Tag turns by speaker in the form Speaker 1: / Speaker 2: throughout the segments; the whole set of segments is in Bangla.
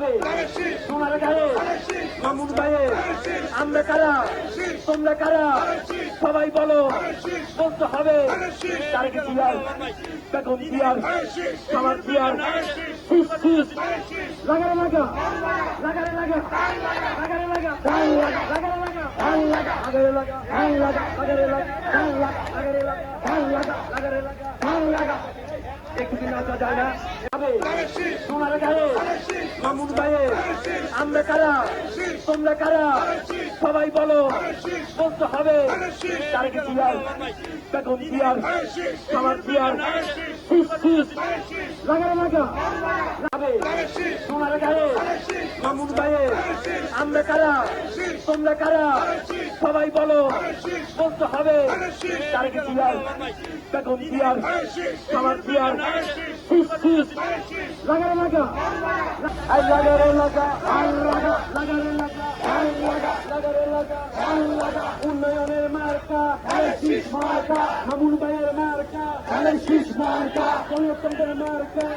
Speaker 1: যাবে তোমার গায়ে মামুন ভাইয়ে আমরা কারা তোমরা কারা সবাই বলো বলতে হবে তারেক জিয়ার বেগম জিয়ার সামাদ জিয়ার লাগারে লাগা লাগারে লাগা লাগারে লাগা লাগারে লাগা লাগারে লাগা লাগারে লাগা লাগারে লাগা লাগারে লাগা একদিন আসা যায় না তোমার গায়ে মামুন ভাইয়ে আমরা কারা তোমরা কারা সবাই বলো বলতে হবে তারেক জিয়ার বেগম জিয়ার সামাদ জিয়ার লাগারে লাগা তোমার গায়ে মামুন ভাইয়ে আমরা কারা তোমরা কারা সবাই বলো বলতে হবে তারেক জিয়ার বেগম জিয়ার সামাদ জিয়ার লাগারে লাগা লাগারে লাগা লাগারে লাগা লাগারে লাগা উন্নয়নের মার্কা শীষ মার্কা মামুন ভাইয়ের মার্কা শীষ মার্কা গণতন্ত্রের মার্কা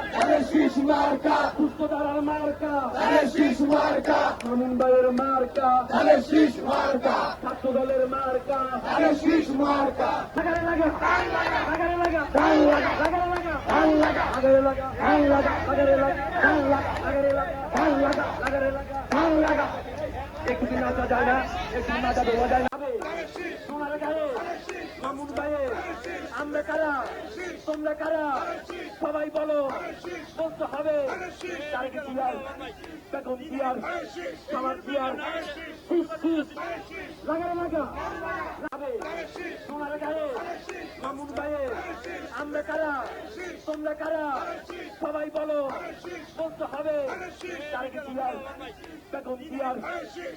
Speaker 1: শীষ মার্কা সুস্থতার মার্কা শীষ মার্কা মামুন ভাইয়ের মার্কা শীষ মার্কা ছাত্র দলের মার্কা শীষ মার্কা লাগারে লাগা লাগারে লাগা লাগারে লাগা লাগারে লাগা লাগারে লাগা একদিন আসা যায় না একদিন আসা দেওয়া যায় না তোমার গায়ে মামুন ভাইয়ে আমরা কারা তোমরা কারা সবাই বলো বলতে হবে তারেক জিয়ার বেগম জিয়ার সামাদ জিয়ার লাগারে লাগা তোমার গায়ে মামুন ভাইয়ে আমরা কারা তোমরা কারা সবাই বলো বলতে হবে তারেক জিয়ার বেগম জিয়ার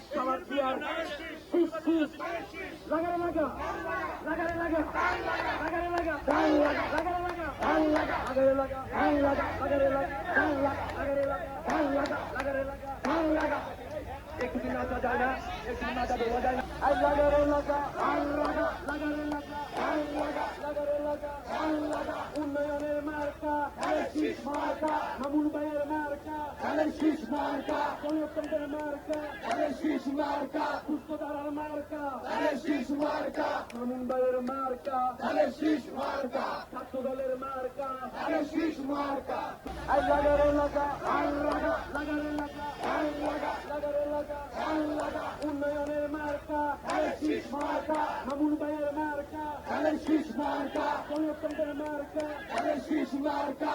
Speaker 1: সামাদ জিয়ার লাগারে লাগা লাগারে লাগা লাগারে লাগা লাগারে লাগা লাগারে লাগা লাগারে লাগা একদিন আসা যায় না একদিন আসা দেওয়া যায় না লাগারে লাগা লাগারে লাগা উন্নয়নের মার্কা শীষ মার্কা মামুন ভাইয়ের মার্কা শীষ মার্কা গণতন্ত্রের মার্কা শীষ মার্কা সুস্থতার মার্কা শীষ মার্কা মামুন ভাইয়ের মার্কা শীষ মার্কা ছাত্র দলের মার্কা শীষ মার্কা লাগারে লাগা লাগারে লাগা লাগারে লাগা উন্নয়নের মার্কা শীষ মার্কা মামুন ভাইয়ের মার্কা শীষ মার্কা গণতন্ত্রের মার্কা শীষ মার্কা